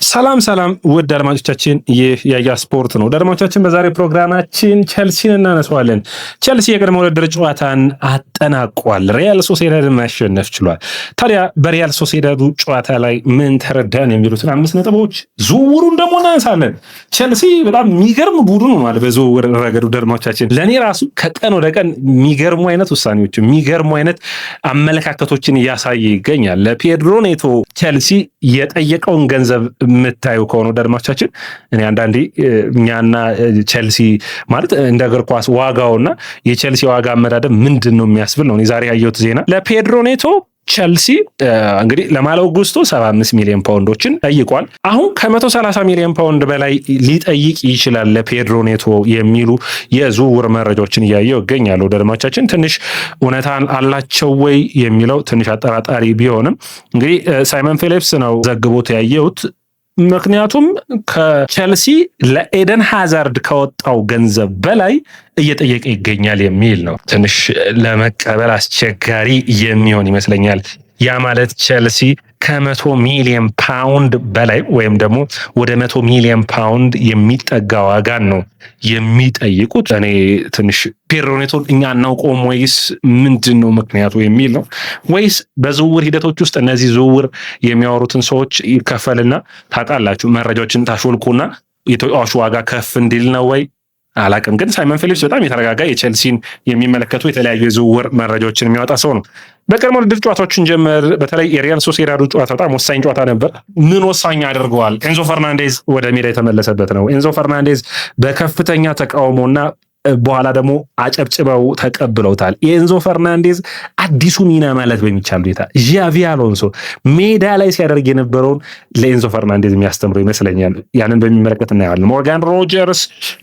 ሰላም ሰላም ውድ አድማጮቻችን፣ ይህ ያያ ስፖርት ነው። አድማጮቻችን በዛሬ ፕሮግራማችን ቸልሲን እናነሳዋለን። ቸልሲ የቅድመ ውድድር ጨዋታን አጠናቋል። ሪያል ሶሴዳድን ማሸነፍ ችሏል። ታዲያ በሪያል ሶሴዳዱ ጨዋታ ላይ ምን ተረዳን የሚሉትን 5 ነጥቦች፣ ዝውውሩን ደግሞ እናነሳለን። ቸልሲ በጣም የሚገርም ቡድን ነው ማለት በዝውውር ረገዱ አድማጮቻችን፣ ለእኔ ራሱ ከቀን ወደ ቀን የሚገርሙ አይነት ውሳኔዎች፣ የሚገርሙ አይነት አመለካከቶችን እያሳየ ይገኛል። ለፔድሮ ኔቶ ቸልሲ የጠየቀውን ገንዘብ የምታዩ ከሆነ አድማጮቻችን፣ እኔ አንዳንዴ እኛና ቸልሲ ማለት እንደ እግር ኳስ ዋጋውና የቸልሲ ዋጋ አመዳደብ ምንድን ነው የሚያስብል ነው። ዛሬ ያየሁት ዜና ለፔድሮ ኔቶ ቸልሲ እንግዲህ ለማለው ጉስቶ 75 ሚሊዮን ፓውንዶችን ጠይቋል። አሁን ከ130 ሚሊዮን ፓውንድ በላይ ሊጠይቅ ይችላል ለፔድሮ ኔቶ የሚሉ የዝውውር መረጃዎችን እያየው ይገኛሉ። አድማጮቻችን ትንሽ እውነታ አላቸው ወይ የሚለው ትንሽ አጠራጣሪ ቢሆንም እንግዲህ ሳይመን ፊሊፕስ ነው ዘግቦት ያየሁት። ምክንያቱም ከቸልሲ ለኤደን ሃዛርድ ከወጣው ገንዘብ በላይ እየጠየቀ ይገኛል የሚል ነው። ትንሽ ለመቀበል አስቸጋሪ የሚሆን ይመስለኛል። ያ ማለት ቸልሲ ከ100 ሚሊዮን ፓውንድ በላይ ወይም ደግሞ ወደ 100 ሚሊዮን ፓውንድ የሚጠጋ ዋጋን ነው የሚጠይቁት። እኔ ትንሽ ፔድሮ ኔቶን እኛ እናውቀውም ወይስ ምንድን ነው ምክንያቱ የሚል ነው። ወይስ በዝውውር ሂደቶች ውስጥ እነዚህ ዝውውር የሚያወሩትን ሰዎች ይከፈልና ታውቃላችሁ፣ መረጃዎችን ታሾልኩና የተጫዋቹ ዋጋ ከፍ እንዲል ነው ወይ አላቅም። ግን ሳይመን ፊሊፕስ በጣም የተረጋጋ የቸልሲን የሚመለከቱ የተለያዩ የዝውውር መረጃዎችን የሚያወጣ ሰው ነው። በቅድመ ውድድር ጨዋታዎችን ጀመር። በተለይ የሪያል ሶሴዳዱ ጨዋታ በጣም ወሳኝ ጨዋታ ነበር። ምን ወሳኝ አድርገዋል? ኤንዞ ፈርናንዴዝ ወደ ሜዳ የተመለሰበት ነው። ኤንዞ ፈርናንዴዝ በከፍተኛ ተቃውሞና በኋላ ደግሞ አጨብጭበው ተቀብለውታል። የኤንዞ ፈርናንዴዝ አዲሱ ሚና ማለት በሚቻል ሁኔታ ዣቪ አሎንሶ ሜዳ ላይ ሲያደርግ የነበረውን ለኤንዞ ፈርናንዴዝ የሚያስተምረው ይመስለኛል። ያንን በሚመለከት እናየዋለን። ሞርጋን ሮጀርስ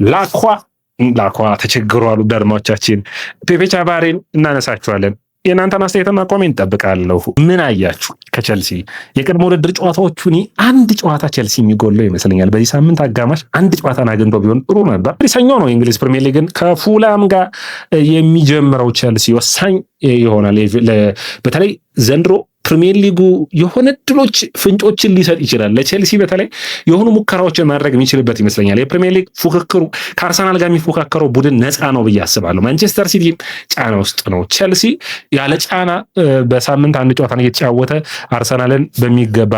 ላኳ ተቸግሯሉ። አድማጮቻችን ፔፔ ቻባሬን እናነሳችኋለን። የእናንተን አስተያየትና ኮሜንት ጠብቃለሁ። ምን አያችሁ ከቸልሲ የቅድመ ውድድር ጨዋታዎቹ? አንድ ጨዋታ ቸልሲ የሚጎለው ይመስለኛል። በዚህ ሳምንት አጋማሽ አንድ ጨዋታን አግኝቶ ቢሆን ጥሩ ነበር። ሰኞ ነው የእንግሊዝ ፕሪሚየር ሊግን ከፉላም ጋር የሚጀምረው ቸልሲ ወሳኝ ይሆናል። በተለይ ዘንድሮ ፕሪሚየር ሊጉ የሆነ ድሎች ፍንጮችን ሊሰጥ ይችላል። ለቸልሲ በተለይ የሆኑ ሙከራዎችን ማድረግ የሚችልበት ይመስለኛል። የፕሪሚየር ሊግ ፉክክሩ ከአርሰናል ጋር የሚፎካከረው ቡድን ነፃ ነው ብዬ አስባለሁ። ማንቸስተር ሲቲ ጫና ውስጥ ነው። ቸልሲ ያለ ጫና በሳምንት አንድ ጨዋታን እየተጫወተ አርሰናልን በሚገባ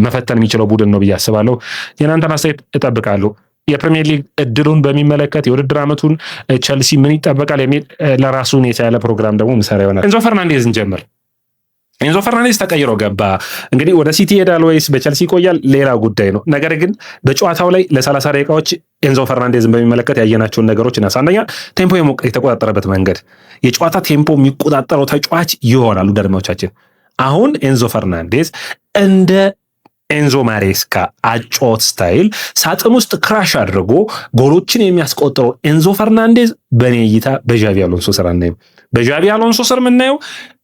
መፈተን የሚችለው ቡድን ነው ብዬ አስባለሁ። የእናንተን አስተያየት እጠብቃለሁ። የፕሪሚየር ሊግ እድሉን በሚመለከት የውድድር ዓመቱን ቸልሲ ምን ይጠበቃል የሚል ለራሱን የቻለ ፕሮግራም ደግሞ ምሰራ ይሆናል። ኤንዞ ፈርናንዴዝን ጀምር። ኤንዞ ፈርናንዴዝ ተቀይሮ ገባ። እንግዲህ ወደ ሲቲ ሄዳል ወይስ በቸልሲ ይቆያል ሌላ ጉዳይ ነው። ነገር ግን በጨዋታው ላይ ለ30 ደቂቃዎች ኤንዞ ፈርናንዴዝን በሚመለከት ያየናቸውን ነገሮች እናሳ። አንደኛ ቴምፖ የተቆጣጠረበት መንገድ፣ የጨዋታ ቴምፖ የሚቆጣጠረው ተጫዋች ይሆናሉ። አድማጮቻችን አሁን ኤንዞ ፈርናንዴዝ እንደ ኤንዞ ማሬስካ አጮት ስታይል ሳጥን ውስጥ ክራሽ አድርጎ ጎሎችን የሚያስቆጥረው ኤንዞ ፈርናንዴዝ በኔ እይታ በዣቪ አሎንሶ ስር አናይም። በዣቪ አሎንሶ ስር የምናየው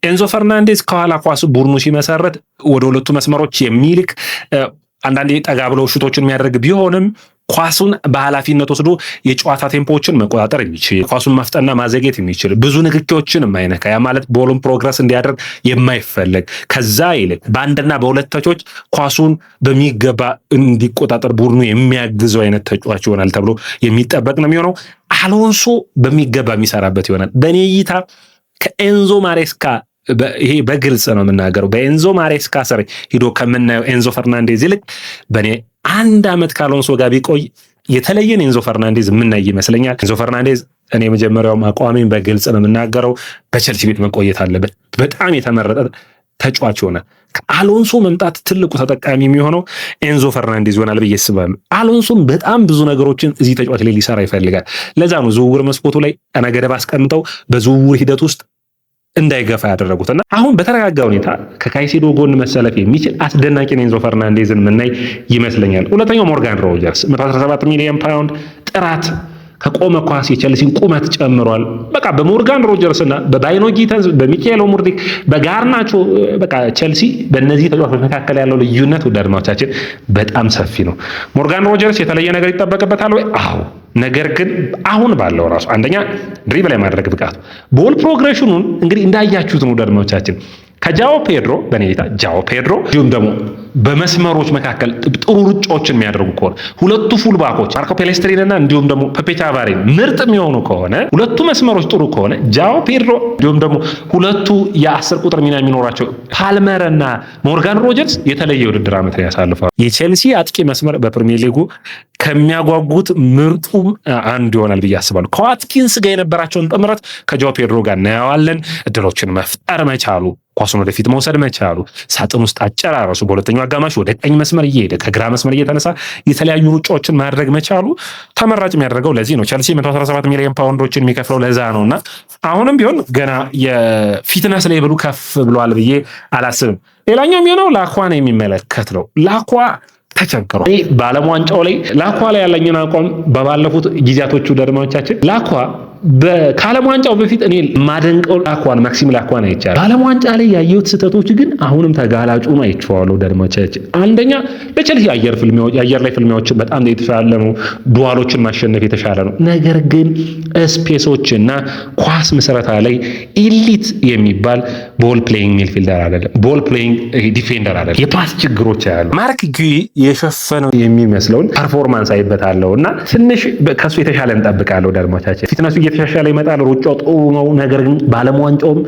ኤንዞ ፈርናንዴዝ ከኋላ ኳስ ቡድኑ ሲመሰረት ወደ ሁለቱ መስመሮች የሚልክ አንዳንዴ ጠጋ ብለው ሽቶችን የሚያደርግ ቢሆንም ኳሱን በኃላፊነት ወስዶ የጨዋታ ቴምፖዎችን መቆጣጠር የሚችል ኳሱን ማፍጠንና ማዘግየት የሚችል ብዙ ንክኪዎችን የማይነካ ያ ማለት ቦሉን ፕሮግረስ እንዲያደርግ የማይፈለግ ከዛ ይልቅ በአንድና በሁለት ተቾች ኳሱን በሚገባ እንዲቆጣጠር ቡድኑ የሚያግዘው አይነት ተጫዋች ይሆናል ተብሎ የሚጠበቅ ነው የሚሆነው። አሎንሶ በሚገባ የሚሰራበት ይሆናል። በእኔ እይታ ከኤንዞ ማሬስካ ይሄ በግልጽ ነው የምናገረው፣ በኤንዞ ማሬስካ ስር ሂዶ ከምናየው ኤንዞ ፈርናንዴዝ ይልቅ በእኔ አንድ ዓመት ከአሎንሶ ጋር ቢቆይ የተለየን ኤንዞ ፈርናንዴዝ የምናይ ይመስለኛል። ኤንዞ ፈርናንዴዝ እኔ መጀመሪያውም አቋሜን በግልጽ ነው የምናገረው፣ በቸልሲ ቤት መቆየት አለበት። በጣም የተመረጠ ተጫዋች ሆነ። ከአሎንሶ መምጣት ትልቁ ተጠቃሚ የሚሆነው ኤንዞ ፈርናንዴዝ ይሆናል ብዬ አስባለሁ። አሎንሶም በጣም ብዙ ነገሮችን እዚህ ተጫዋች ላይ ሊሰራ ይፈልጋል። ለዛ ነው ዝውውር መስኮቱ ላይ ቀነ ገደብ አስቀምጠው በዝውውር ሂደት ውስጥ እንዳይገፋ ያደረጉትና አሁን በተረጋጋ ሁኔታ ከካይሴዶ ጎን መሰለፍ የሚችል አስደናቂ ኤንዞ ፈርናንዴዝን ምናይ ይመስለኛል። ሁለተኛው ሞርጋን ሮጀርስ 117 ሚሊዮን ፓውንድ ጥራት ከቆመ ኳስ የቸልሲን ቁመት ጨምሯል። በቃ በሞርጋን ሮጀርስ እና በባይኖ ጊተንስ በሚካኤል ኦሙርዲክ በጋርናቾ በቃ ቸልሲ በእነዚህ ተጫዋቾች መካከል ያለው ልዩነት ውድ አድማጮቻችን በጣም ሰፊ ነው። ሞርጋን ሮጀርስ የተለየ ነገር ይጠበቅበታል ወይ? አዎ። ነገር ግን አሁን ባለው ራሱ አንደኛ ድሪብል ላይ ማድረግ ብቃቱ ቦል ፕሮግሬሽኑን እንግዲህ እንዳያችሁት ነው ውድ አድማጮቻችን ከጃኦ ፔድሮ በኔታ ጃኦ ፔድሮ እንዲሁም ደግሞ በመስመሮች መካከል ጥሩ ሩጫዎችን የሚያደርጉ ከሆነ ሁለቱ ፉልባኮች ማርኮ ፔሌስትሪን እና እንዲሁም ደግሞ ፔፔ ቻቫሪን ምርጥ የሚሆኑ ከሆነ ሁለቱ መስመሮች ጥሩ ከሆነ ጃኦ ፔድሮ እንዲሁም ደግሞ ሁለቱ የ10 ቁጥር ሚና የሚኖራቸው ፓልመር እና ሞርጋን ሮጀርስ የተለየ ውድድር ዓመት ያሳልፋሉ። የቼልሲ አጥቂ መስመር በፕሪሚየር ሊጉ ከሚያጓጉት ምርጡም አንዱ ይሆናል ብዬ አስባለሁ። ከዋትኪንስ ጋር የነበራቸውን ጥምረት ከጃኦ ፔድሮ ጋር እናየዋለን። እድሎችን መፍጠር መቻሉ፣ ኳሱን ወደፊት መውሰድ መቻሉ፣ ሳጥን ውስጥ አጨራረሱ፣ በሁለተኛው አጋማሽ ወደ ቀኝ መስመር እየሄደ ከግራ መስመር እየተነሳ የተለያዩ ሩጫዎችን ማድረግ መቻሉ ተመራጭ የሚያደርገው ለዚህ ነው። ቼልሲ 117 ሚሊዮን ፓውንዶችን የሚከፍለው ለዛ ነውና አሁንም ቢሆን ገና የፊትነስ ሌቭሉ ከፍ ብሏል ብዬ አላስብም። ሌላኛው የሚሆነው ላኳን የሚመለከት ነው። ላኳ ተቸግሯል። በዓለም ዋንጫው ላይ ላኳ ላይ ያለኝን አቋም በባለፉት ጊዜያቶቹ ደርማዎቻችን ላኳ ከዓለም ዋንጫው በፊት እኔ ማደንቀው ላኳን ማክሲም ላኳን አይቻልም። በዓለም ዋንጫ ላይ ያየሁት ስህተቶች ግን አሁንም ተጋላጩ ነው አይቼዋለሁ። ደርማዎቻችን አንደኛ ለቼልሲ የአየር ላይ ፍልሚያዎችን በጣም የተሻለ ነው። ዱዋሎችን ማሸነፍ የተሻለ ነው። ነገር ግን ስፔሶችና ኳስ ምስረታ ላይ ኢሊት የሚባል ቦል ፕሌይንግ ሚድፊልደር አይደለም። ቦል ፕሌይንግ ዲፌንደር አይደለም። የፓስ ችግሮች ያሉ ማርክ ጉይ የሸፈነው የሚመስለውን ፐርፎርማንስ አይበታለሁ እና ትንሽ ከሱ የተሻለ እንጠብቃለሁ። ደርማዎቻችን ፊትነሱ እየተሻሻለ ይመጣል። ሩጫው ጥሩ ነው። ነገር ግን በዓለም ዋንጫውም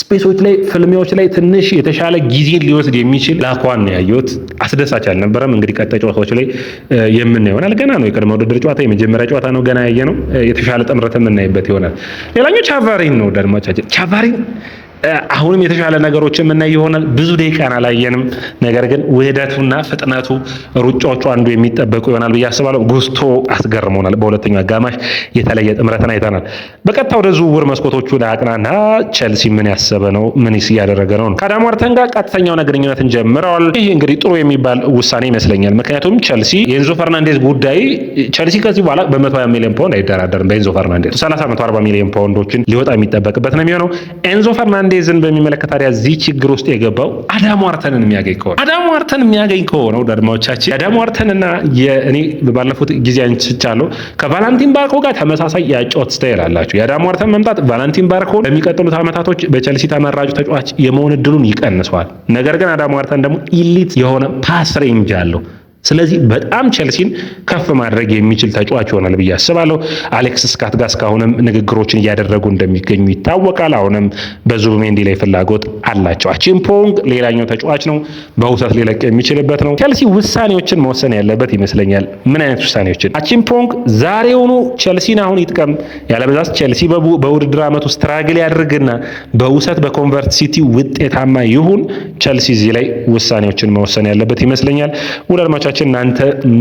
ስፔሶች ላይ ፍልሚያዎች ላይ ትንሽ የተሻለ ጊዜ ሊወስድ የሚችል ላኳን ነው ያየሁት። አስደሳች አልነበረም። እንግዲህ ቀጣይ ጨዋታዎች ላይ የምናየው ይሆናል። ገና ነው የቅድመ ውድድር ጨዋታ፣ የመጀመሪያ ጨዋታ ነው። ገና ያየ ነው። የተሻለ ጥምረት የምናይበት ይሆናል። ሌላኛው ቻቫሪን ነው። ደርማዎቻችን ቻቫሪን አሁንም የተሻለ ነገሮች የምናይ ይሆናል። ብዙ ደቂቃን አላየንም። ነገር ግን ውህደቱና ፍጥነቱ ሩጫዎቹ አንዱ የሚጠበቁ ይሆናል ብዬ አስባለሁ። ጉስቶ አስገርሞናል። በሁለተኛው አጋማሽ የተለየ ጥምረትን አይተናል። በቀጥታ ወደ ዝውውር መስኮቶቹ ለአቅናና ቼልሲ ምን ያሰበ ነው? ምንስ እያደረገ ነው? ከአዳም ዋርተን ጋር ቀጥተኛው ግንኙነትን ጀምረዋል። ይህ እንግዲህ ጥሩ የሚባል ውሳኔ ይመስለኛል። ምክንያቱም ቼልሲ የኤንዞ ፈርናንዴዝ ጉዳይ ቼልሲ ከዚህ በኋላ በ120 ሚሊዮን ፓውንድ አይደራደርም። በኤንዞ ፈርናንዴዝ 30-140 ሚሊዮን ፓውንዶችን ሊወጣ የሚጠበቅበት ነው የሚሆነው። ኤንዞ ፈርናንዴዝን በሚመለከት ታዲያ እዚህ ችግር ውስጥ የገባው አዳም ዋርተንን የሚያገኝ ከሆነው ደርማዎቻችን አዳም ዋርተንና እኔ ባለፉት ጊዜ አንስቻለሁ ከቫላንቲን ባርኮ ጋር ተመሳሳይ ያጫወት ስታይል አላቸው። የአዳም ዋርተን መምጣት ቫላንቲን ባርኮ በሚቀጥሉት ዓመታቶች በቼልሲ ተመራጭ ተጫዋች የመሆን እድሉን ይቀንሰዋል። ነገር ግን አዳም ዋርተን ደግሞ ኢሊት የሆነ ፓስ ሬንጅ አለው። ስለዚህ በጣም ቼልሲን ከፍ ማድረግ የሚችል ተጫዋች ይሆናል ብዬ አስባለሁ። አሌክስ ስካት ጋር እስካሁንም ንግግሮችን እያደረጉ እንደሚገኙ ይታወቃል። አሁንም በዙቢሜንዲ ላይ ፍላጎት አላቸው። አቺምፖንግ ሌላኛው ተጫዋች ነው፣ በውሰት ሊለቅ የሚችልበት ነው። ቼልሲ ውሳኔዎችን መወሰን ያለበት ይመስለኛል። ምን አይነት ውሳኔዎችን? አቺምፖንግ ዛሬውኑ ቼልሲን አሁን ይጥቀም፣ ያለበዛስ ቼልሲ በውድድር ዓመቱ ስትራግል ያድርግና በውሰት በኮንቨርት ሲቲ ውጤታማ ይሁን። ቼልሲ እዚህ ላይ ውሳኔዎችን መወሰን ያለበት ይመስለኛል። እናንተ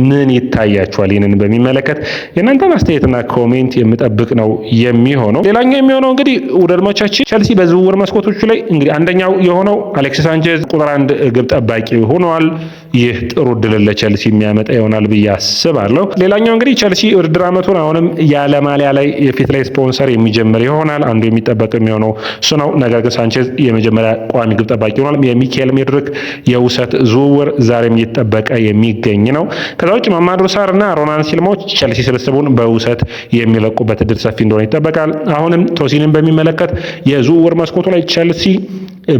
ምን ይታያችኋል? ይህንን በሚመለከት የእናንተን አስተያየትና ኮሜንት የምጠብቅ ነው የሚሆነው። ሌላኛው የሚሆነው እንግዲህ ውደድማቻችን ቼልሲ በዝውውር መስኮቶቹ ላይ እንግዲህ አንደኛው የሆነው አሌክሲስ ሳንቼዝ ቁጥር 1 ግብ ጠባቂ ሆኗል። ይህ ጥሩ ድል ለቼልሲ የሚያመጣ ይሆናል ብዬ አስባለሁ። ሌላኛው እንግዲህ ቼልሲ ውድድር ዓመቱን አሁንም ያለ ማሊያ ላይ የፊት ላይ ስፖንሰር የሚጀምር ይሆናል። አንዱ የሚጠበቅ የሚሆነው እሱ ነው። ነገር ግን ሳንቼዝ የመጀመሪያ ቋሚ ግብ ጠባቂ ሆኗል። የሚካኤል ሜድሪክ የውሰት ዝውውር ዛሬም እየተጠበቀ የሚገኝ ነው። ከዛ ውጭ ማማዱ ሳር እና ሮናን ሲልሞች ቼልሲ ስብስቡን በውሰት የሚለቁበት እድል ሰፊ እንደሆነ ይጠበቃል። አሁንም ቶሲንን በሚመለከት የዝውውር መስኮቱ ላይ ቼልሲ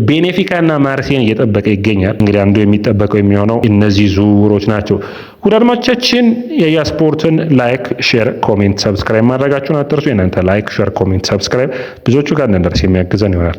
ቤኔፊካ እና ማርሴይን እየጠበቀ ይገኛል። እንግዲህ አንዱ የሚጠበቀው የሚሆነው እነዚህ ዝውውሮች ናቸው። ውድ አድማጮቻችን የያ ስፖርትን ላይክ፣ ሼር፣ ኮሜንት፣ ሰብስክራይብ ማድረጋችሁን አትርሱ። የእናንተ ላይክ፣ ሼር፣ ኮሜንት፣ ሰብስክራይብ ብዙዎቹ ጋር እንደርስ የሚያግዘን ይሆናል።